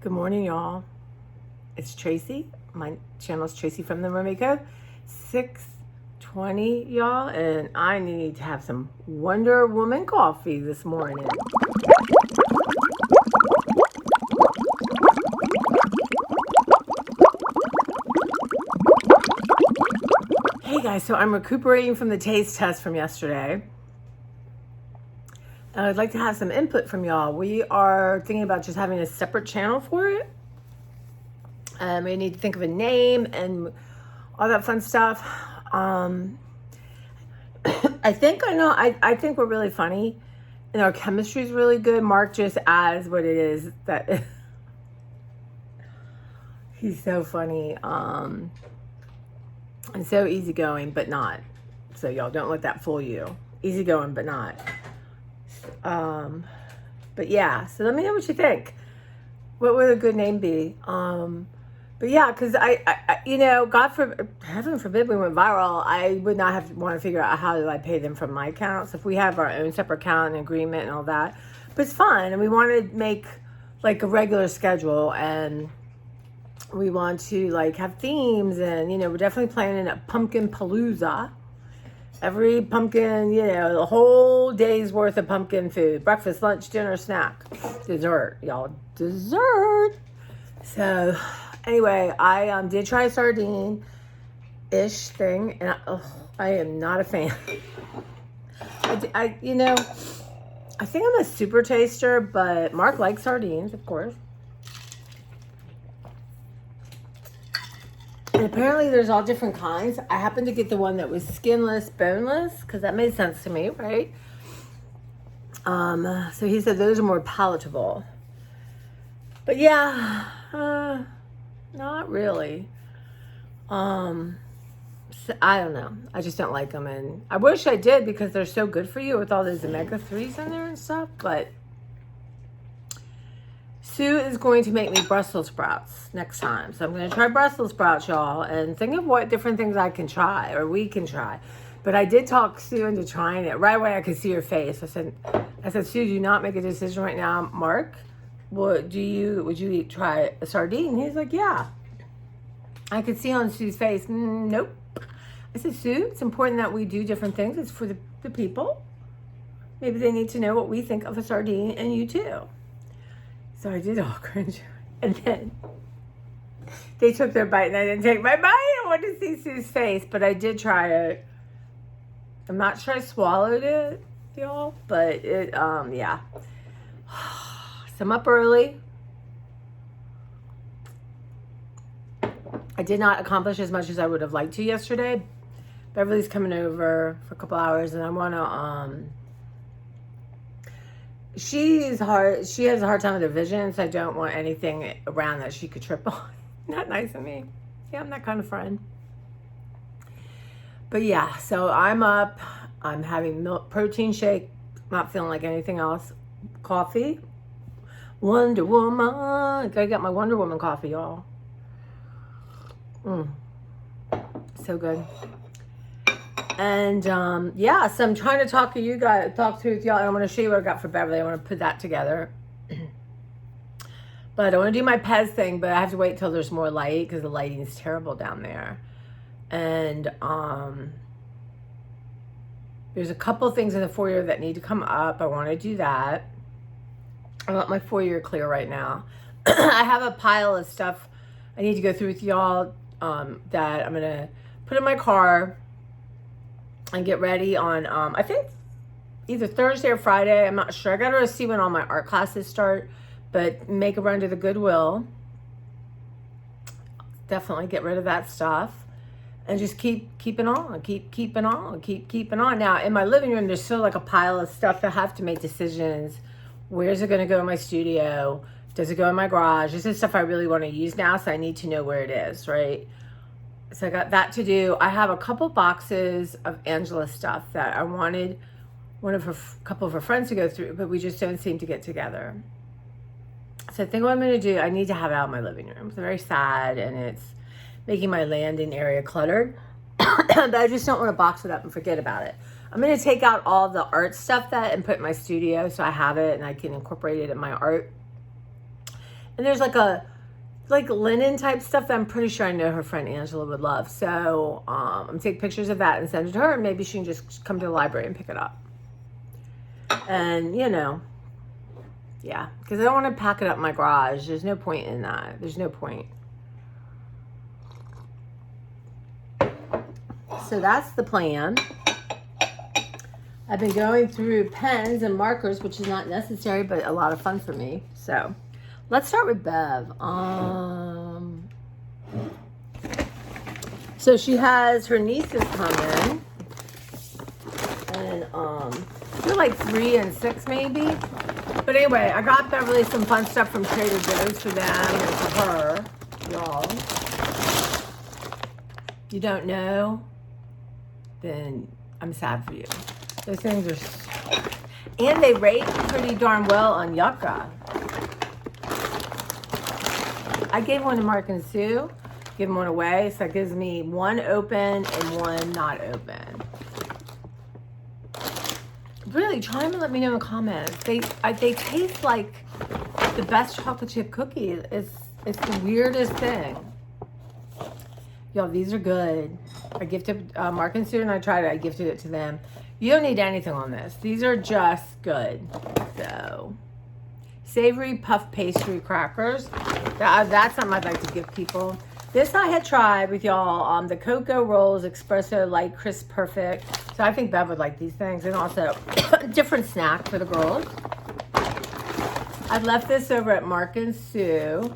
Good morning, y'all. It's Tracy. My channel is Tracy from the Mermaid Cove. 6:20, y'all, and I need to have some Wonder Woman coffee this morning. Hey guys, so I'm recuperating from the taste test from yesterday. And I'd like to have some input from y'all. We are thinking about just having a separate channel for it. We need to think of a name and all that fun stuff. I think I know. I think we're really funny, and our chemistry is really good. Mark just adds what it is that he's so funny, and so easygoing, but not. So y'all don't let that fool you. Easygoing, but not. But yeah. So let me know what you think. What would a good name be? But yeah, because I, God forbid, heaven forbid we went viral, I would not have want to figure out how do I pay them from my accounts if we have our own separate account and agreement and all that. But it's fun, and we want to make like a regular schedule, and we want to like have themes, and we're definitely planning a pumpkin palooza. Every pumpkin, the whole day's worth of pumpkin food, breakfast, lunch, dinner, snack, dessert, y'all, dessert. So anyway, I did try a sardine-ish thing, and I am not a fan. I think I'm a super taster, but Mark likes sardines, of course. And apparently there's all different kinds. I happened to get the one that was skinless, boneless, because that made sense to me, right? So he said those are more palatable. But yeah, not really. So I don't know. I just don't like them, and I wish I did because they're so good for you with all those omega-3s in there and stuff. But Sue is going to make me Brussels sprouts next time, so I'm going to try Brussels sprouts, y'all, and think of what different things I can try or we can try. But I did talk Sue into trying it. Right away, I could see her face. I said, Sue, do not make a decision right now, Mark. Would you try a sardine? He's like, yeah. I could see on Sue's face, nope. I said, Sue, it's important that we do different things. It's for the people. Maybe they need to know what we think of a sardine, and you too. So I did all cringe. And then they took their bite, and I didn't take my bite. I wanted to see Sue's face, but I did try it. I'm not sure I swallowed it, y'all, but it, yeah. So I'm up early. I did not accomplish as much as I would have liked to yesterday. Beverly's coming over for a couple hours, and I want to, she has a hard time with her vision, so I don't want anything around that she could trip on. Not nice of me. Yeah, I'm that kind of friend. But yeah, so I'm up. I'm having protein shake. Not feeling like anything else. Coffee. Wonder Woman. I got my Wonder Woman coffee, y'all. So good. And yeah, so I'm trying to talk to you guys, talk to y'all. And I want to show you what I got for Beverly. I want to put that together. But I want to do my Pez thing, but I have to wait till there's more light because the lighting is terrible down there. And there's a couple things in the foyer that need to come up. I want to do that. I want my foyer clear right now. I have a pile of stuff I need to go through with y'all that I'm going to put in my car and get ready on, I think either Thursday or Friday. I'm not sure. I got to see when all my art classes start, but make a run to the Goodwill. Definitely get rid of that stuff. And just keep keeping on. Now, in my living room, there's still like a pile of stuff that I have to make decisions. Where's it going to go in my studio? Does it go in my garage? This is stuff I really want to use now, so I need to know where it is, right? So I got that to do. I have a couple boxes of Angela's stuff that I wanted couple of her friends to go through, but we just don't seem to get together. So I think what I'm going to do, I need to have it out in my living room. It's very sad, and it's making my landing area cluttered. But I just don't want to box it up and forget about it. I'm going to take out all the art stuff and put it in my studio so I have it and I can incorporate it in my art. And there's like linen type stuff that I'm pretty sure I know her friend Angela would love. So I'm gonna take pictures of that and send it to her, and maybe she can just come to the library and pick it up. And yeah, because I don't want to pack it up in my garage. There's no point in that. There's no point. So that's the plan. I've been going through pens and markers, which is not necessary, but a lot of fun for me. So let's start with Bev. So she has her nieces coming, and they're like 3 and 6 maybe. But anyway, I got Beverly some fun stuff from Trader Joe's for them and for her, y'all. You don't know? Then I'm sad for you. Those things are, and they rate pretty darn well on Yucca. I gave one to Mark and Sue, give one away, so that gives me 1 open and 1 not open. Really, try them and let me know in the comments. They taste like the best chocolate chip cookie. It's the weirdest thing. Y'all, these are good. I gifted Mark and Sue, and I tried it. I gifted it to them. You don't need anything on this. These are just good. So, savory puff pastry crackers. That's something I'd like to give people. This I had tried with y'all. The Cocoa Rolls Espresso Light Crisp Perfect. So I think Bev would like these things. And also, a different snack for the girls. I left this over at Mark and Sue.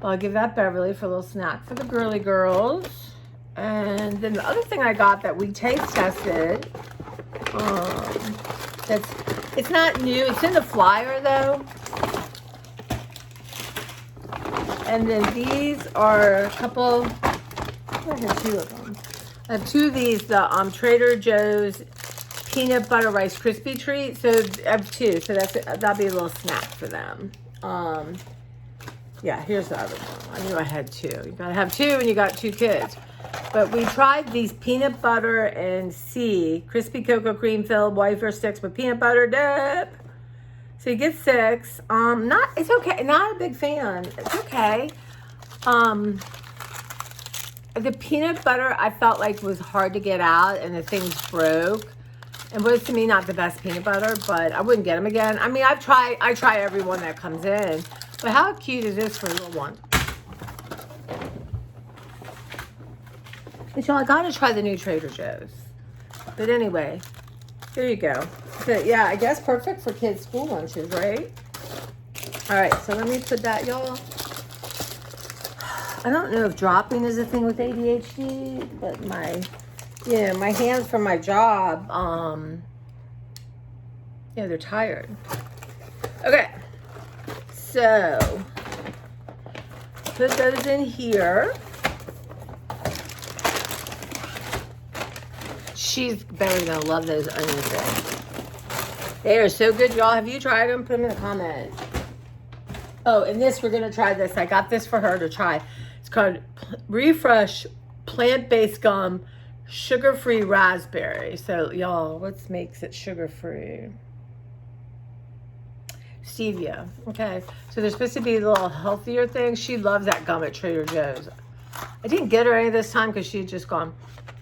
I'll give that Beverly for a little snack for the girly girls. And then the other thing I got that we taste tested, it's not new. It's in the flyer though. And then these are a couple. I have 2 of them. I have 2 of these. The Trader Joe's peanut butter rice crispy treat. So I have 2. So that'll be a little snack for them. Yeah, here's the other one. I knew I had 2. You gotta have 2 when you got 2 kids. But we tried these peanut butter and crispy cocoa cream filled wafer sticks with peanut butter dip. So you get 6. It's okay. Not a big fan. It's okay. The peanut butter I felt like was hard to get out, and the things broke. And was to me not the best peanut butter, but I wouldn't get them again. I mean, I try every one that comes in. But how cute is this for a little one? And so I gotta try the new Trader Joe's. But anyway, here you go. So yeah, I guess perfect for kids' school lunches, right? All right, so let me put that, y'all. I don't know if dropping is a thing with ADHD, but my hands from my job, they're tired. Okay, so put those in here. She's barely gonna love those onion things. They are so good, y'all. Have you tried them? Put them in the comments. Oh, and we're gonna try this. I got this for her to try. It's called Refresh Plant-Based Gum, Sugar-Free Raspberry. So, y'all, what makes it sugar-free? Stevia. Okay, so they're supposed to be a little healthier things. She loves that gum at Trader Joe's. I didn't get her any this time because she had just gone.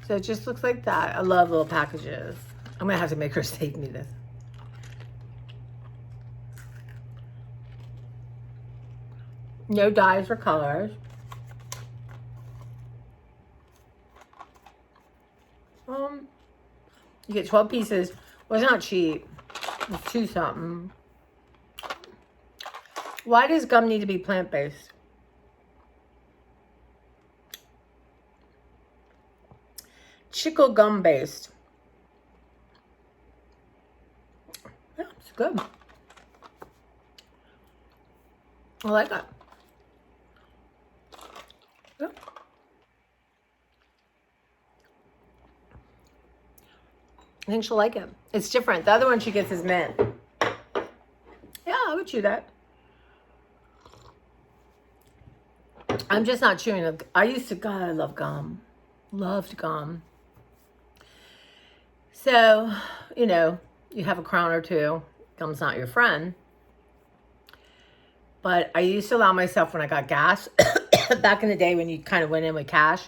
So it just looks like that. I love little packages. I'm gonna have to make her save me this. No dyes or colors. You get 12 pieces. Well, it's not cheap. It's 2 something. Why does gum need to be plant-based? Chicle gum based. Yeah, it's good. I like it. Yeah. I think she'll like it. It's different. The other one she gets is mint. Yeah, I would chew that. I'm just not chewing it. I used to, God, I love gum. Loved gum. So, you have a crown or 2. Gum's not your friend. But I used to allow myself, when I got gas, back in the day when you kind of went in with cash,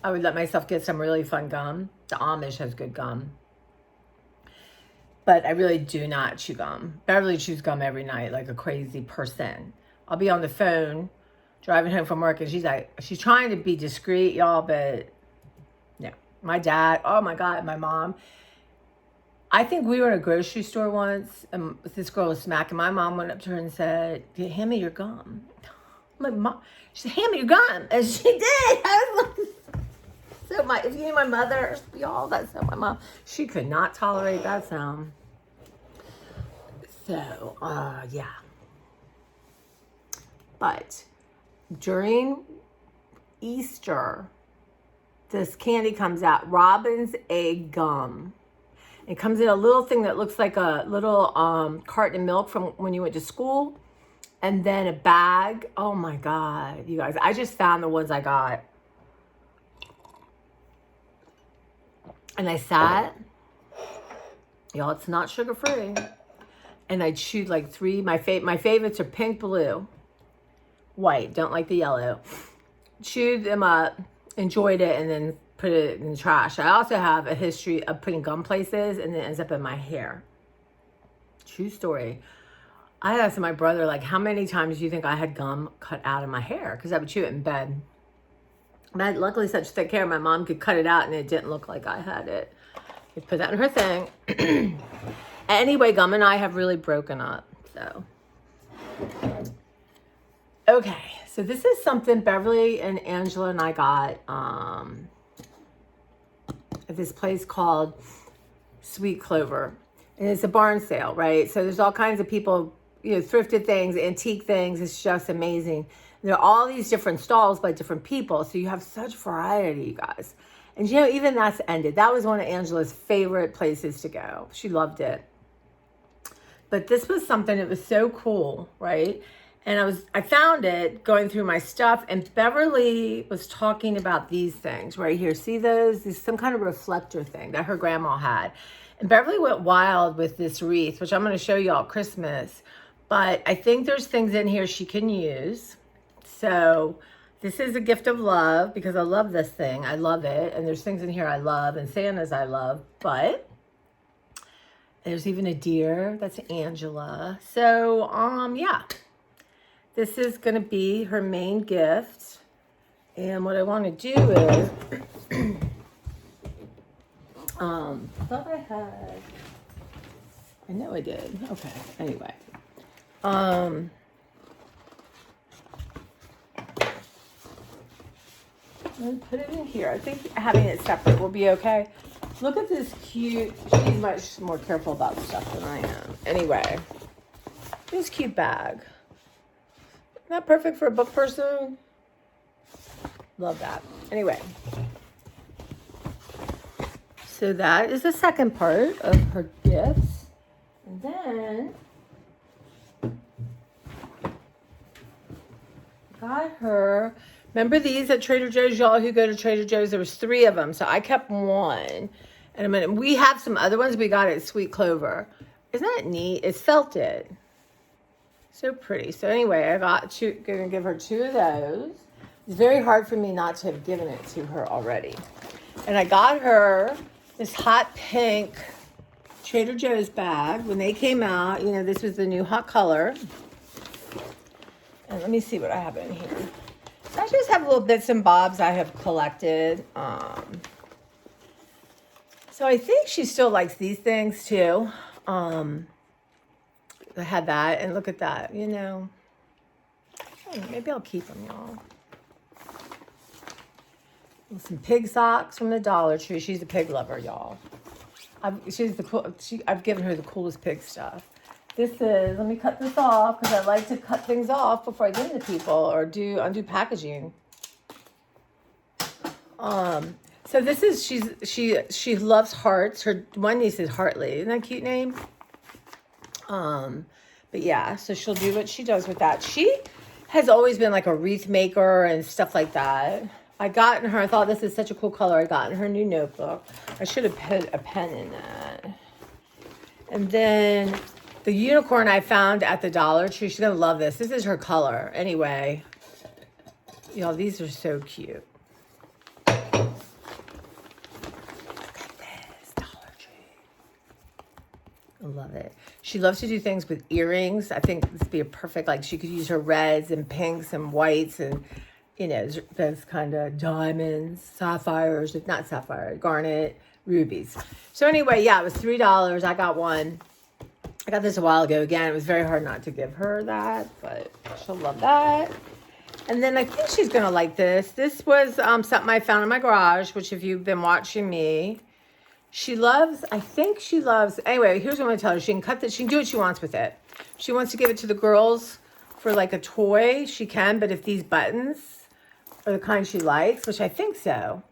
I would let myself get some really fun gum. The Amish has good gum. But I really do not chew gum. Beverly chews gum every night like a crazy person. I'll be on the phone driving home from work and she's trying to be discreet, y'all, but no. My dad, oh my God, my mom. I think we were in a grocery store once and this girl was smacking. My mom went up to her and said, hand me your gum. My mom, she said, hand me your gum. And she did. I was like, if you knew my mother, y'all, that's not my mom. She could not tolerate that sound. So, yeah. But during Easter, this candy comes out, Robin's Egg Gum. It comes in a little thing that looks like a little carton of milk from when you went to school. And then a bag. Oh my God, you guys. I just found the ones I got. And I sat. Y'all, it's not sugar-free. And I chewed like 3. My favorites are pink, blue, white. Don't like the yellow. Chewed them up, enjoyed it, and then put it in the trash. I also have a history of putting gum places and it ends up in my hair. True story. I asked my brother, like, how many times do you think I had gum cut out of my hair? Because I would chew it in bed. But I had luckily such thick hair, my mom could cut it out and it didn't look like I had it. You put that in her thing. Anyway, gum and I have really broken up. So, okay. So this is something Beverly and Angela and I got at this place called Sweet Clover. And it's a barn sale, right? So there's all kinds of people, thrifted things, antique things. It's just amazing. There are all these different stalls by different people. So you have such variety, you guys. And even that's ended. That was one of Angela's favorite places to go. She loved it. But this was something that was so cool, right? And I found it going through my stuff, and Beverly was talking about these things right here. See those? There's some kind of reflector thing that her grandma had. And Beverly went wild with this wreath, which I'm going to show y'all at Christmas. But I think there's things in here she can use. So this is a gift of love because I love this thing. I love it. And there's things in here I love and Santa's I love. But there's even a deer. That's Angela. So, yeah. This is going to be her main gift. And what I want to do is, I thought I had, I know I did. Okay. Anyway. Let me put it in here. I think having it separate will be okay. Look at this cute, she's much more careful about stuff than I am. Anyway, this cute bag. Isn't that perfect for a book person? Love that. Anyway. So that is the second part of her gifts. And then got her, remember these at Trader Joe's, y'all who go to Trader Joe's? There was 3 of them, so I kept one. And we have some other ones we got at Sweet Clover. Isn't that neat? It's felted. So pretty. So anyway, I got gonna give her 2 of those. It's very hard for me not to have given it to her already. And I got her this hot pink Trader Joe's bag. When they came out, this was the new hot color. And let me see what I have in here. I just have little bits and bobs I have collected. So I think she still likes these things too. I had that, and look at that, maybe I'll keep them, y'all. Some pig socks from the Dollar Tree. She's a pig lover, y'all. I've given her the coolest pig stuff. This is, let me cut this off because I like to cut things off before I give them to people or undo packaging. So this is, she loves hearts. Her one niece is Hartley. Isn't that a cute name? But yeah, so she'll do what she does with that. She has always been like a wreath maker and stuff like that. I thought this is such a cool color. I got in her new notebook. I should have put a pen in that. And then The unicorn I found at the Dollar Tree. She's going to love this. This is her color. Anyway, y'all, these are so cute. I love it. She loves to do things with earrings. I think this would be a perfect, like she could use her reds and pinks and whites and, you know, those kind of diamonds, sapphires, not sapphire, garnet, rubies. So anyway, yeah, it was $3. I got one. I got this a while ago. Again, it was very hard not to give her that, but she'll love that. And then I think she's going to like this. This was something I found in my garage, which if you've been watching me, she loves, I think she loves, anyway, here's what I'm going to tell her. She can cut this, she can do what she wants with it. If she wants to give it to the girls for like a toy, she can, but if these buttons are the kind she likes, which I think so,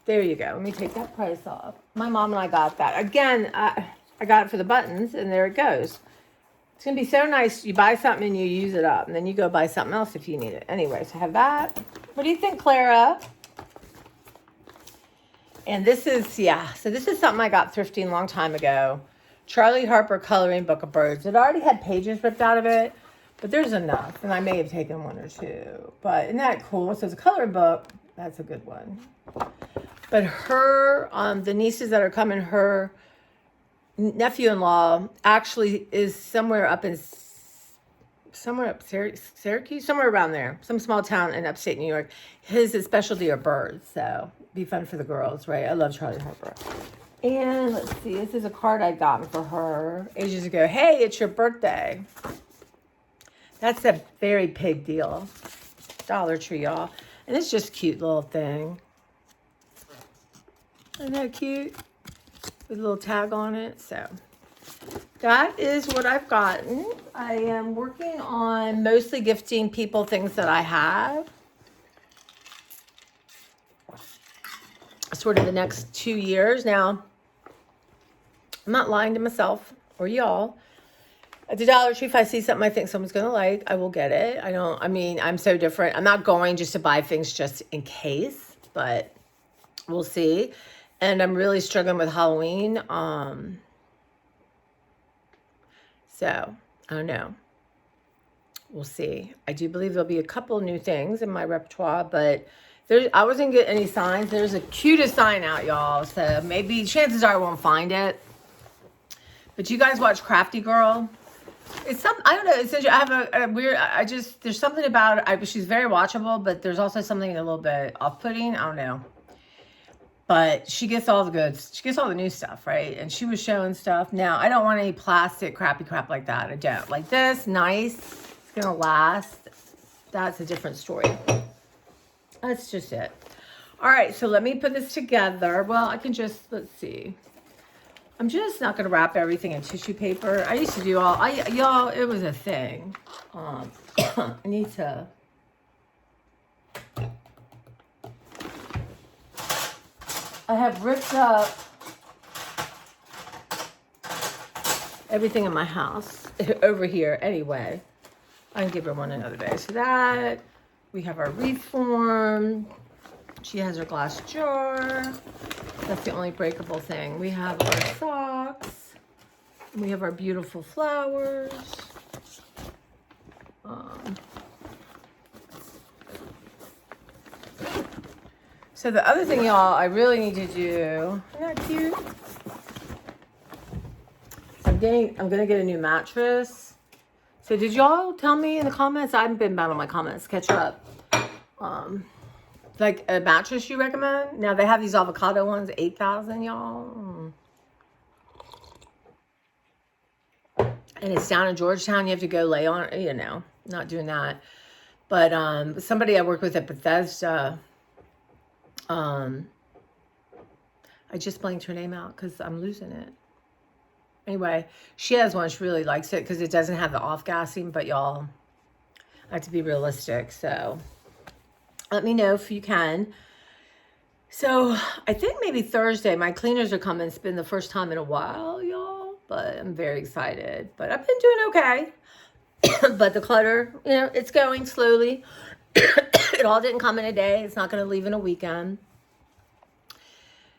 there you go. Let me take that price off. My mom and I got that. Again, I got it for the buttons, and there it goes. It's going to be so nice. You buy something and you use it up, and then you go buy something else if you need it. Anyway, so I have that. What do you think, Clara? And this is, yeah, so this is something I got thrifting a long time ago. Charlie Harper Coloring Book of Birds. It already had pages ripped out of it, but there's enough. And I may have taken one or two. But isn't that cool? So it's a coloring book. That's a good one. But her, the nieces that are coming, her nephew-in-law actually is somewhere up Syracuse, somewhere around there, some small town in upstate New York. His specialty are birds, so be fun for the girls, right? I love Charlie Harper. And let's see, this is a card I'd gotten for her ages ago. Hey, it's your birthday. That's a very big deal. Dollar Tree, y'all. And it's just a cute little thing. Isn't that cute? With a little tag on it, so. That is what I've gotten. I am working on mostly gifting people things that I have. Sort of the next 2 years. Now, I'm not lying to myself or y'all. At the Dollar Tree, if I see something I think someone's going to like, I will get it. I'm so different. I'm not going just to buy things just in case, but we'll see. And I'm really struggling with Halloween. So, I don't know. We'll see. I do believe there'll be a couple new things in my repertoire, but I wasn't getting any signs. There's a cutest sign out, y'all. So maybe chances are I won't find it. But you guys watch Crafty Girl? It's some, I don't know. It says I have a weird, there's something about it. She's very watchable, but there's also something a little bit off-putting. I don't know. But she gets all the goods. She gets all the new stuff, right? And she was showing stuff. Now, I don't want any plastic crappy crap like that. I don't. Like this, nice. It's going to last. That's a different story. That's just it. All right, so let me put this together. Well, I can just, let's see. I'm just not going to wrap everything in tissue paper. I used to do y'all, it was a thing. I need to. I have ripped up everything in my house over here anyway. I can give her one another day. So that, we have our wreath form. She has her glass jar. That's the only breakable thing. We have our socks. We have our beautiful flowers. So the other thing, y'all, I really need to do, isn't that cute? I'm gonna get a new mattress. So did y'all tell me in the comments? I haven't been bad on my comments. Catch up. Like a mattress you recommend? Now they have these avocado ones, 8,000, y'all. And it's down in Georgetown. You have to go lay on it, you know, not doing that. But somebody I work with at Bethesda, I just blanked her name out because I'm losing it. Anyway, she has one. She really likes it because it doesn't have the off-gassing, but y'all, I have to be realistic. So let me know if you can. So I think maybe Thursday, my cleaners are coming. It's been the first time in a while, y'all, but I'm very excited. But I've been doing okay. But the clutter, you know, it's going slowly. It all didn't come in a day. It's not going to leave in a weekend.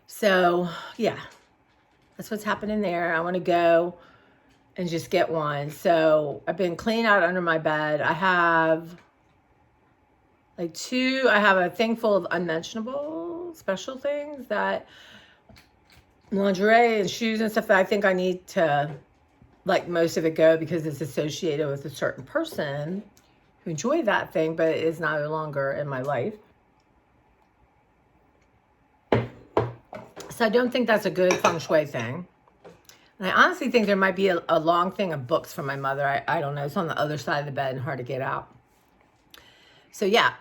So, yeah. That's what's happening there. I want to go and just get one. So I've been cleaning out under my bed. I have like I have a thing full of unmentionable special things, that lingerie and shoes and stuff that I think I need to let most of it go because it's associated with a certain person who enjoyed that thing, but it is no longer in my life. So I don't think that's a good feng shui thing. And I honestly think there might be a long thing of books from my mother. I don't know. It's on the other side of the bed and hard to get out. So yeah,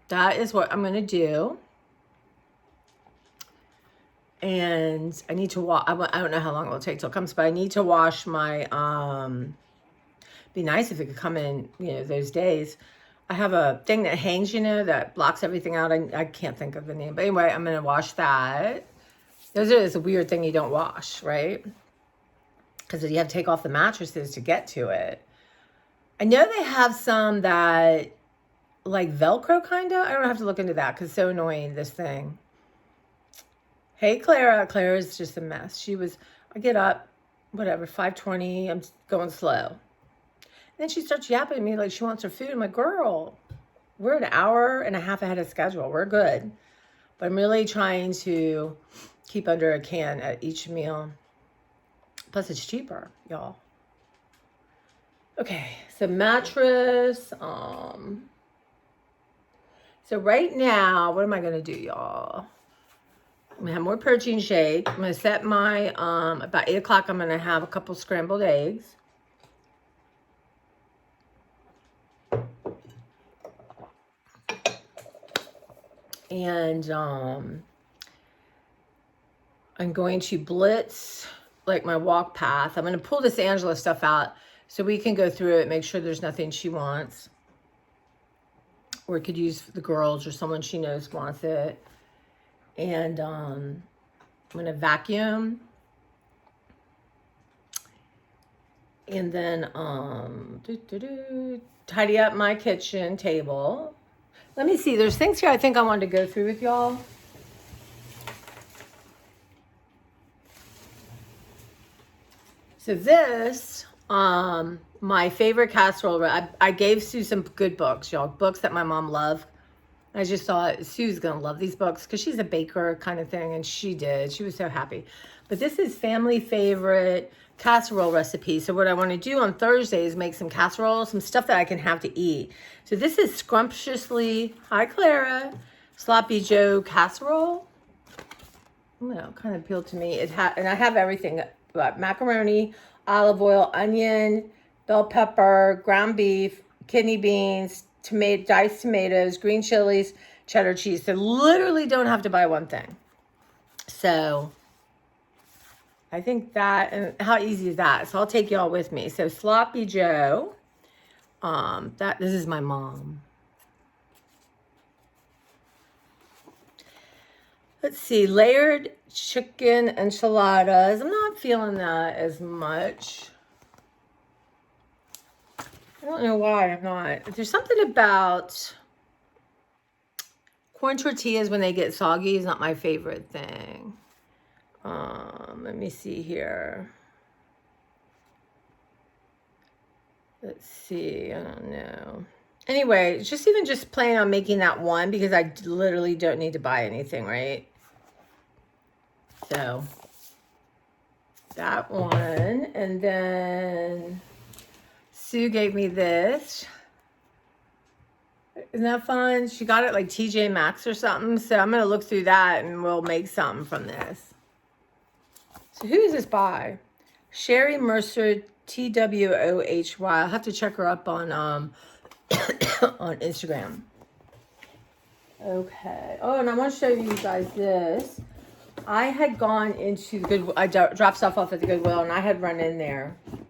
that is what I'm going to do. And I need to wash. I don't know how long it will take till it comes, but I need to wash my, be nice if it could come in, those days. I have a thing that hangs, that blocks everything out. I can't think of the name. But anyway, I'm going to wash that. It's a weird thing you don't wash, right? Because you have to take off the mattresses to get to it. I know they have some that, like Velcro kind of. I don't have to look into that because it's so annoying, this thing. Hey, Clara. Clara's just a mess. I get up, whatever, 5:20. I'm going slow. Then she starts yapping at me like she wants her food. I'm like, girl, we're an hour and a half ahead of schedule. We're good. But I'm really trying to keep under a can at each meal. Plus, it's cheaper, y'all. Okay, so mattress. So right now, what am I going to do, y'all? I'm going to have more protein shake. I'm going to set my, about 8 o'clock, I'm going to have a couple scrambled eggs. And I'm going to blitz like my walk path. I'm going to pull this Angela stuff out so we can go through it, make sure there's nothing she wants. Or could use the girls or someone she knows wants it. And I'm going to vacuum. And then tidy up my kitchen table. Let me see. There's things here I think I wanted to go through with y'all. So this, my favorite casserole, I gave Sue some good books, y'all. Books that my mom loved. I just thought Sue's going to love these books because she's a baker kind of thing, and she did. She was so happy. But this is family favorite casserole recipe. So what I want to do on Thursday is make some casserole, some stuff that I can have to eat. So this is Scrumptiously, hi Clara, Sloppy Joe casserole. Kind of appealed to me. And I have everything, macaroni, olive oil, onion, bell pepper, ground beef, kidney beans, diced tomatoes, green chilies, cheddar cheese. So literally don't have to buy one thing. So I think that, and how easy is that? So I'll take y'all with me. So Sloppy Joe, this is my mom. Let's see, layered chicken enchiladas. I'm not feeling that as much. I don't know why I'm not. There's something about corn tortillas when they get soggy is not my favorite thing. Let me see here. Let's see, I don't know. Anyway, just planning on making that one because I literally don't need to buy anything, right? So that one, and then Sue gave me this. Isn't that fun? She got it like TJ Maxx or something. So I'm going to look through that and we'll make something from this. So who is this by? Sherry Mercer, TWOHY. I'll have to check her up on on Instagram. Okay. Oh, and I want to show you guys this. I had gone into the Goodwill. I dropped stuff off at the Goodwill, and I had run in there. And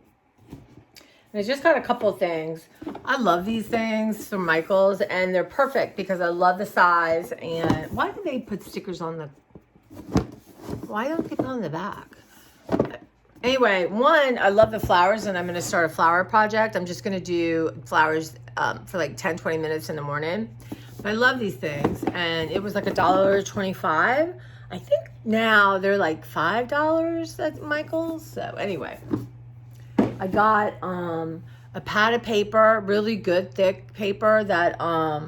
I just got a couple of things. I love these things from Michaels, and they're perfect because I love the size. And why do they put stickers on the... Why don't they put on the back? Anyway, one, I love the flowers, and I'm going to start a flower project. I'm just going to do flowers for like 10, 20 minutes in the morning. But I love these things, and it was like $1.25. I think now they're like $5 at Michael's. So anyway, I got a pad of paper, really good thick paper that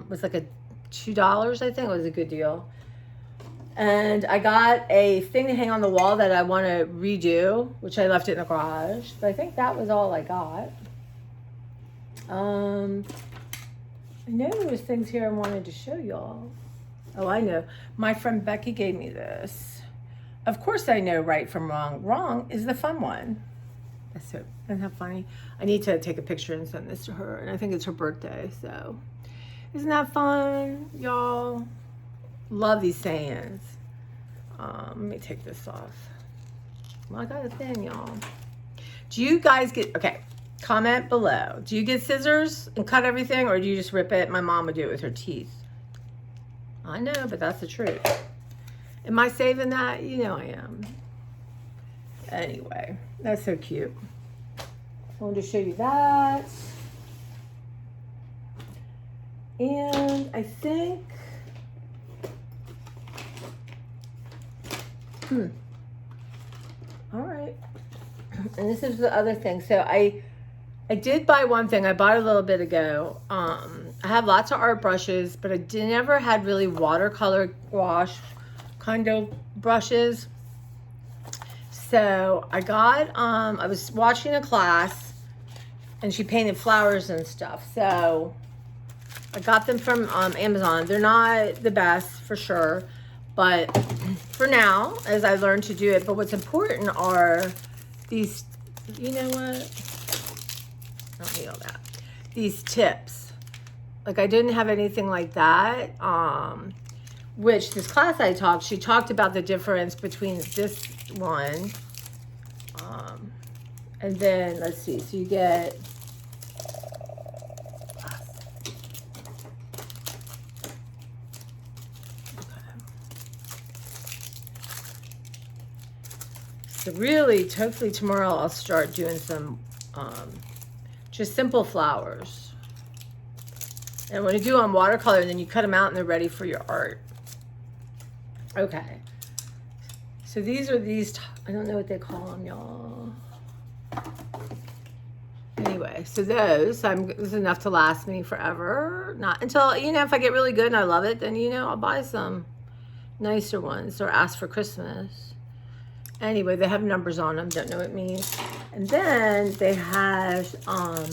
was like a $2, I think. It was a good deal. And I got a thing to hang on the wall that I want to redo, which I left it in the garage. But I think that was all I got. I know there was things here I wanted to show y'all. Oh, I know. My friend Becky gave me this. Of course I know right from wrong. Wrong is the fun one. That's so, isn't that funny? I need to take a picture and send this to her. And I think it's her birthday, so. Isn't that fun, y'all? Love these sayings. Let me take this off. Well, I got a thing, y'all. Do you guys get, okay, comment below. Do you get scissors and cut everything, or do you just rip it? My mom would do it with her teeth. I know, but that's the truth. Am I saving that? You know I am. Anyway, that's so cute. I wanted to show you that. And I think, all right. And this is the other thing. So I did buy one thing. I bought a little bit ago. I have lots of art brushes, but I never had really watercolor wash kind of brushes. So I got, I was watching a class and she painted flowers and stuff. So I got them from Amazon. They're not the best for sure, but for now, as I learned to do it. But what's important are these, you know what? I don't need all that. These tips. Like I didn't have anything like that. Which this class I taught, she talked about the difference between this one. And then let's see, so you get so really, hopefully tomorrow I'll start doing some just simple flowers. And when you do on watercolor, then you cut them out and they're ready for your art. Okay. So these are these, I don't know what they call them, y'all. Anyway, so those, this is enough to last me forever. Not until, you know, if I get really good and I love it, then, you know, I'll buy some nicer ones or ask for Christmas. Anyway, they have numbers on them, don't know what it means. And then they have, well,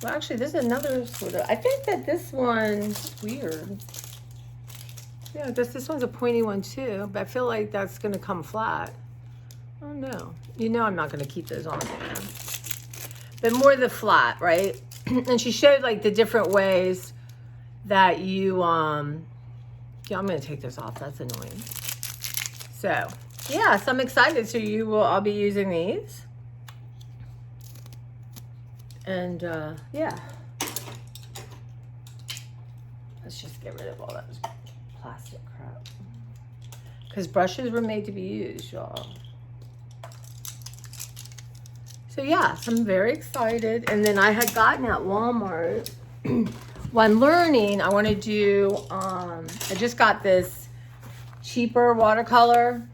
actually, there's another sort of, I think that this one's weird. Yeah, I guess this one's a pointy one too, but I feel like that's going to come flat. Oh no. You know I'm not going to keep those on there. But more the flat, right? And she showed like the different ways that you, yeah, I'm going to take this off. That's annoying. So, yeah, so I'm excited. So I'll be using these. And, yeah. Let's just get rid of all that plastic crap. Because brushes were made to be used, y'all. So, yeah, so I'm very excited. And then I had gotten at Walmart. Well, I'm learning. I want to do, I just got this cheaper watercolor.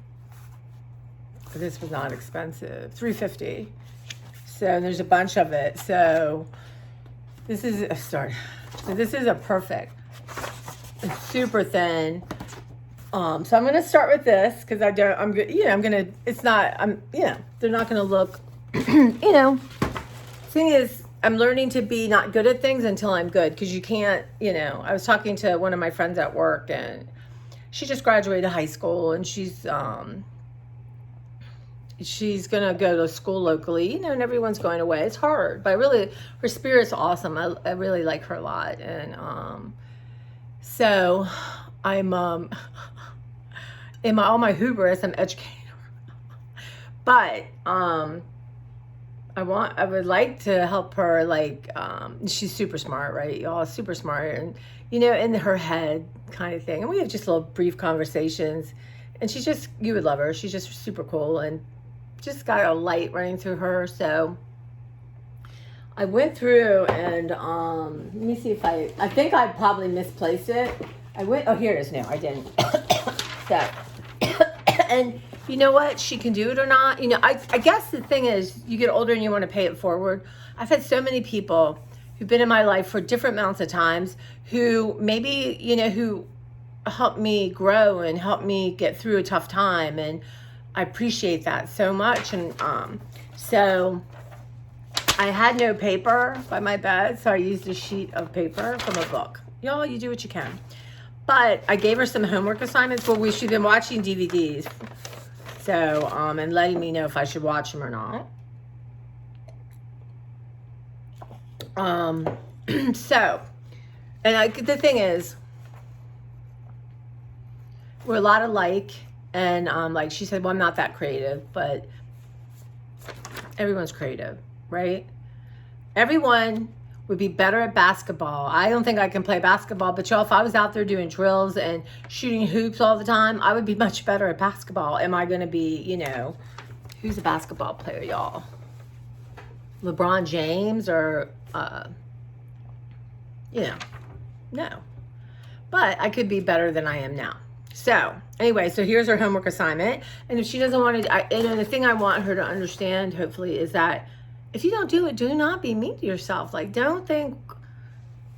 This was not expensive, $3.50. So there's a bunch of it. So this is a start. So this is a perfect. It's super thin. So I'm gonna start with this because I'm good. You know, I'm gonna. It's not. You know, they're not gonna look. You know, thing is, I'm learning to be not good at things until I'm good because you can't. You know, I was talking to one of my friends at work and she just graduated high school and she's gonna go to school locally, you know, and everyone's going away. It's hard, but her spirit's awesome. I really like her a lot, and so I'm in all my hubris, I'm educating her, but I would like to help her. Like she's super smart, right, y'all? Super smart, and you know, in her head kind of thing. And we have just little brief conversations, and you would love her. She's just super cool and just got a light running through her. So I went through and let me see if I think I probably misplaced it. Oh, here it is now. I didn't. So and you know what, she can do it or not. You know, I guess the thing is, you get older and you want to pay it forward. I've had so many people who've been in my life for different amounts of times who maybe, you know, who helped me grow and helped me get through a tough time. And I appreciate that so much. And so I had no paper by my bed, so I used a sheet of paper from a book. Y'all, you do what you can. But I gave her some homework assignments. Well, she'd been watching DVDs. So, and letting me know if I should watch them or not. So, and the thing is, we're a lot alike. And like she said, well, I'm not that creative, but everyone's creative, right? Everyone would be better at basketball. I don't think I can play basketball, but y'all, if I was out there doing drills and shooting hoops all the time, I would be much better at basketball. Am I going to be, you know, who's a basketball player, y'all? LeBron James or, you know, no. But I could be better than I am now. So anyway, so here's her homework assignment. And if she doesn't want to, and the thing I want her to understand, hopefully, is that if you don't do it, do not be mean to yourself. Like, don't think,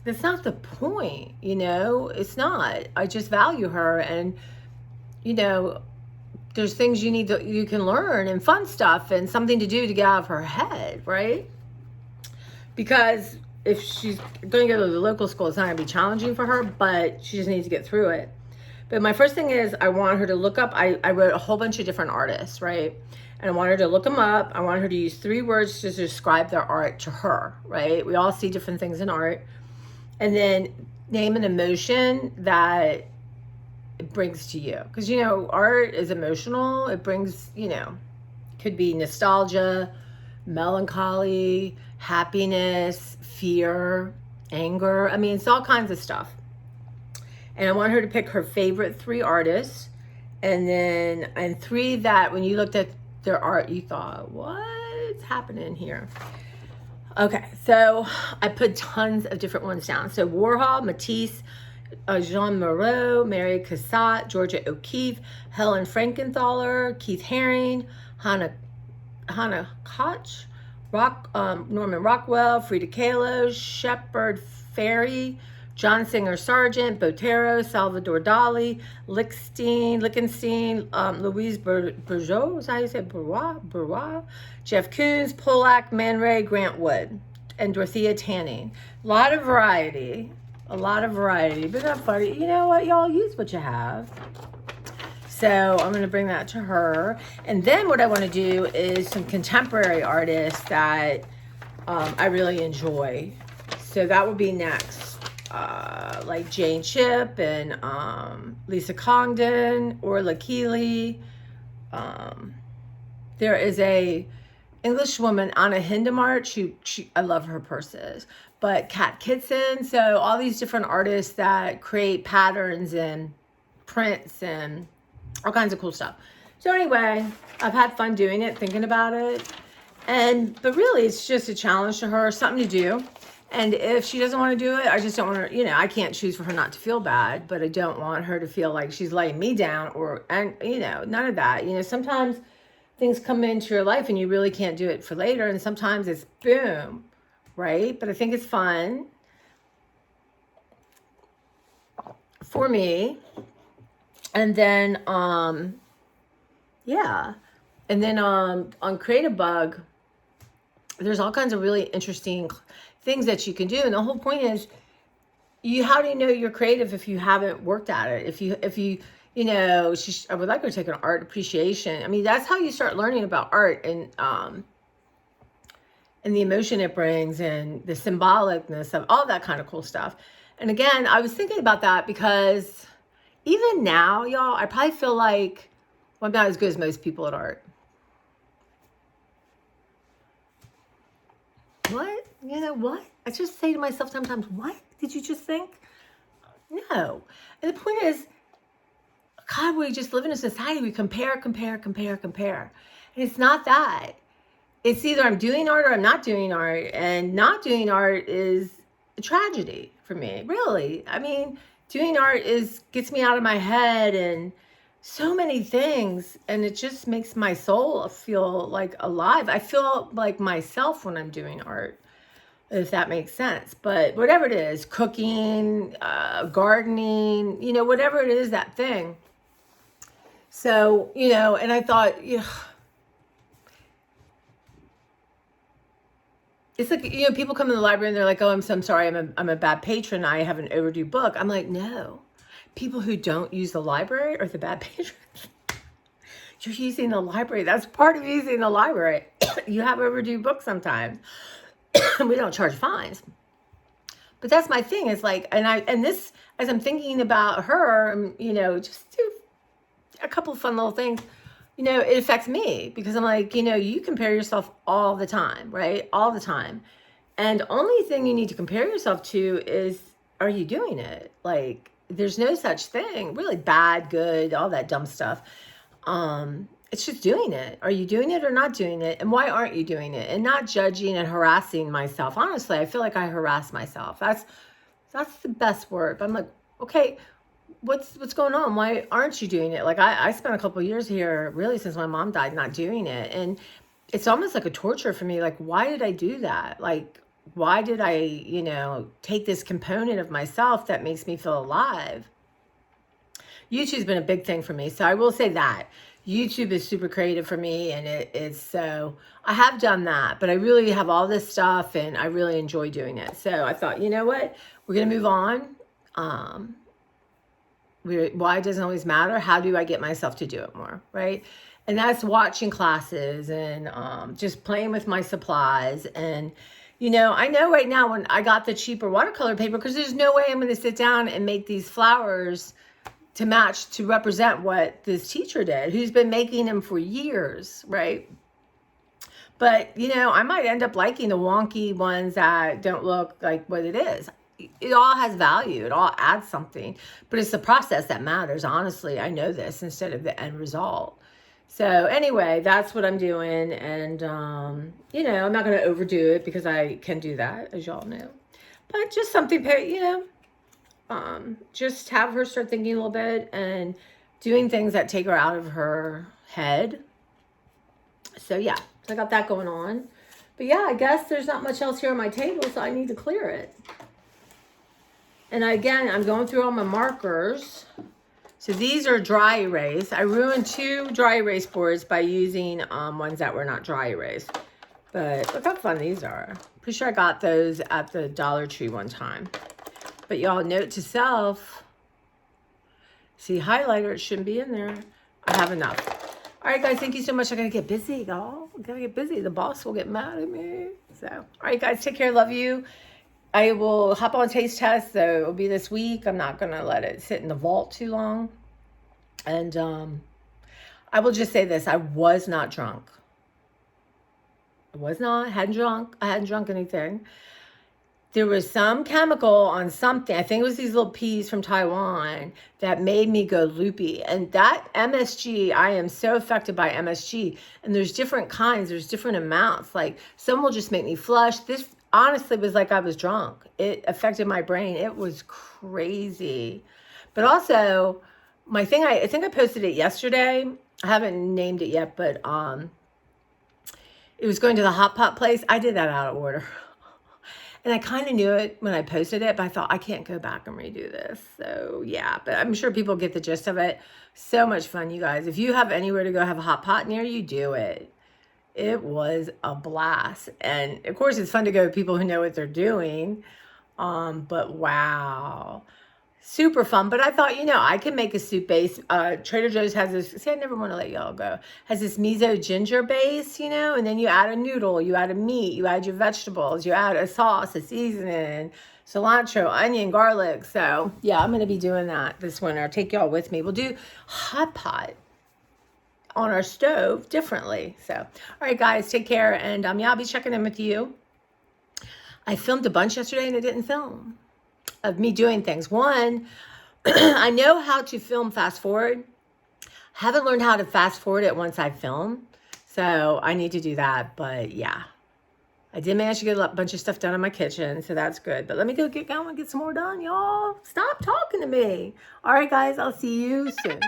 that's not the point, you know? It's not. I just value her. And, you know, there's things you can learn and fun stuff and something to do to get out of her head, right? Because if she's going to go to the local school, it's not going to be challenging for her, but she just needs to get through it. But my first thing is I want her to look up, I wrote a whole bunch of different artists, right? And I want her to look them up. I want her to use 3 words to describe their art to her, right? We all see different things in art. And then name an emotion that it brings to you. Because, you know, art is emotional. It brings, you know, could be nostalgia, melancholy, happiness, fear, anger. I mean, it's all kinds of stuff. And I want her to pick her favorite 3 artists. And 3 that when you looked at their art, you thought, what's happening here? Okay, so I put tons of different ones down. So Warhol, Matisse, Jean Moreau, Mary Cassatt, Georgia O'Keeffe, Helen Frankenthaler, Keith Haring, Hannah Koch, Norman Rockwell, Frida Kahlo, Shepard Fairey, John Singer Sargent, Botero, Salvador Dali, Lichtenstein, Louise Bourgeois, is that how you say Bourgeois, Jeff Koons, Pollack, Man Ray, Grant Wood, and Dorothea Tanning. A lot of variety, but not funny. You know what, y'all, use what you have. So I'm going to bring that to her. And then what I want to do is some contemporary artists that I really enjoy. So that will be next. Like Jane Chip and Lisa Congdon, Orla Keeley. There is a English woman, Anna Hindemart. She I love her purses. But Kat Kitson. So all these different artists that create patterns and prints and all kinds of cool stuff. So anyway, I've had fun doing it, thinking about it. But really, it's just a challenge to her, something to do. And if she doesn't want to do it, I just don't want her, you know, I can't choose for her not to feel bad, but I don't want her to feel like she's letting me down and you know, none of that. You know, sometimes things come into your life and you really can't do it for later. And sometimes it's boom, right? But I think it's fun for me. And then, yeah. And then on Creative Bug, there's all kinds of really interesting things that you can do. And the whole point is, how do you know you're creative if you haven't worked at it? If you know, I would like her to take an art appreciation. I mean, that's how you start learning about art and the emotion it brings and the symbolicness of all that kind of cool stuff. And again, I was thinking about that because even now, y'all, I probably feel like, well, I'm not as good as most people at art. What? You know what? I just say to myself sometimes, what did you just think? No. And the point is, God, we just live in a society, we compare. And it's not that. It's either I'm doing art or I'm not doing art. And not doing art is a tragedy for me, really. I mean, doing art gets me out of my head and so many things, and it just makes my soul feel like alive. I feel like myself when I'm doing art, if that makes sense. But whatever it is, cooking, gardening, whatever it is, that thing. So, and I thought, it's like, people come in the library and they're like, oh, I'm sorry, I'm a bad patron, I have an overdue book. I'm like, no, people who don't use the library are the bad patrons. You're using the library. That's part of using the library. You have overdue books sometimes. We don't charge fines. But that's my thing, is like, and this, as I'm thinking about her, just do a couple of fun little things, it affects me, because I'm like, you compare yourself all the time, right? All the time. And only thing you need to compare yourself to is, are you doing it? Like, there's no such thing, really, bad, good, all that dumb stuff. It's just doing it. Are you doing it or not doing it? And why aren't you doing it? And not judging and harassing myself. Honestly, I feel like I harass myself. That's the best word. But I'm like, okay, what's going on? Why aren't you doing it? Like, I spent a couple of years here, really since my mom died, not doing it. And it's almost like a torture for me. Like, why did I do that? Like, why did I, take this component of myself that makes me feel alive? YouTube's been a big thing for me. So I will say that YouTube is super creative for me, and it's, so I have done that, but I really have all this stuff and I really enjoy doing it. So I thought, you know what, we're going to move on. Why it doesn't always matter. How do I get myself to do it more? Right. And that's watching classes and just playing with my supplies. And, I know right now when I got the cheaper watercolor paper, because there's no way I'm going to sit down and make these flowers to match, to represent what this teacher did, who's been making them for years, right? But, I might end up liking the wonky ones that don't look like what it is. It all has value. It all adds something. But it's the process that matters, honestly. I know this, instead of the end result. So anyway, that's what I'm doing. And, I'm not going to overdo it, because I can do that, as y'all know. But just something, just have her start thinking a little bit and doing things that take her out of her head. So yeah, so I got that going on. But yeah, I guess there's not much else here on my table, so I need to clear it. And again, I'm going through all my markers. So these are dry erase. I ruined 2 dry erase boards by using ones that were not dry erase. But look how fun these are. Pretty sure I got those at the Dollar Tree one time. But y'all, note to self, see, highlighter, it shouldn't be in there. I have enough. All right, guys, thank you so much. I gotta get busy, y'all. I gotta get busy. The boss will get mad at me. So, all right, guys, take care. Love you. I will hop on taste test, so it'll be this week. I'm not gonna let it sit in the vault too long. And I will just say this: I was not drunk. I was not. Hadn't drunk anything. There was some chemical on something, I think it was these little peas from Taiwan, that made me go loopy. And that MSG, I am so affected by MSG. And there's different kinds, there's different amounts. Like, some will just make me flush. This honestly was like I was drunk. It affected my brain. It was crazy. But also, my thing, I think I posted it yesterday. I haven't named it yet, but it was going to the hot pot place. I did that out of order. And I kind of knew it when I posted it, but I thought, I can't go back and redo this. So yeah, but I'm sure people get the gist of it. So much fun, you guys. If you have anywhere to go have a hot pot near you, do it. It was a blast. And of course, it's fun to go with people who know what they're doing. But wow. Super fun. But I thought, I can make a soup base. Trader Joe's has this, see, I never want to let y'all go, has this miso ginger base, and then you add a noodle, you add a meat, you add your vegetables, you add a sauce, a seasoning, cilantro, onion, garlic. So yeah, I'm going to be doing that this winter. Take y'all with me. We'll do hot pot on our stove differently. So, all right, guys, take care. And yeah, I'll be checking in with you. I filmed a bunch yesterday and I didn't film. Of me doing things. One, I know how to film fast forward. Haven't learned how to fast forward it once I film. So I need to do that. But yeah, I did manage to get a bunch of stuff done in my kitchen. So that's good. But let me go get going and get some more done, y'all. Stop talking to me. All right, guys, I'll see you soon.